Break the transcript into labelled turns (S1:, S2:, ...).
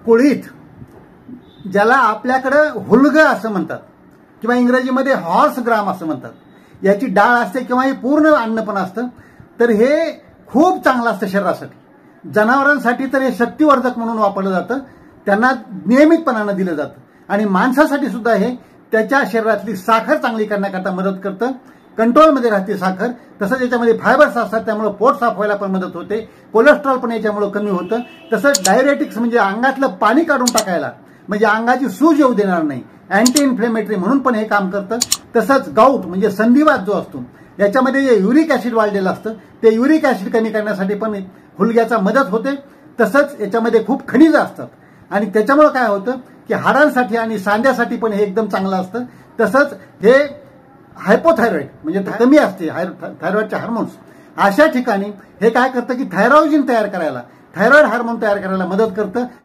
S1: कुळीथ, ज्याला आपल्याकडे हुलगं असं म्हणतात किंवा इंग्रजीमध्ये हॉर्स ग्राम असं म्हणतात, याची डाळ असते किंवा हे पूर्ण अन्न पण असतं, तर हे खूप चांगलं असतं शरीरासाठी. जनावरांसाठी तर हे शक्तिवर्धक म्हणून वापरलं जातं, त्यांना नियमितपणानं दिलं जातं. आणि माणसासाठी सुद्धा हे त्याच्या शरीरातली साखर चांगली करण्याकरता मदत करतं, कंट्रोलमध्ये राहते साखर. तसंच याच्यामध्ये फायबर्स असतात, त्यामुळे पोट साफ व्हायला पण मदत होते. कोलेस्ट्रॉल पण याच्यामुळे कमी होतं. तसंच डायरेटिक्स म्हणजे अंगातलं पाणी काढून टाकायला, म्हणजे अंगाची सूज येऊ देणार नाही, अँटी इन्फ्लेमेटरी म्हणून पण हे काम करतं. तसंच गाऊट म्हणजे संधिवात जो असतो, याच्यामध्ये जे युरिक ऍसिड वाढलेलं असतं, ते युरिक ऍसिड कमी करण्यासाठी पण हुलग्याचा मदत होते. तसंच याच्यामध्ये खूप खनिजं असतात आणि त्याच्यामुळे काय होतं की हाडांसाठी आणि सांध्यासाठी पण हे एकदम चांगलं असतं. तसंच हे हायपोथायरॉइड म्हणजे कमी असते थायरॉइडचे हार्मोन्स, अशा ठिकाणी हे काय करतं की थायरॉइजिन तयार करायला, थायरॉइड हार्मोन तयार करायला मदत करतं.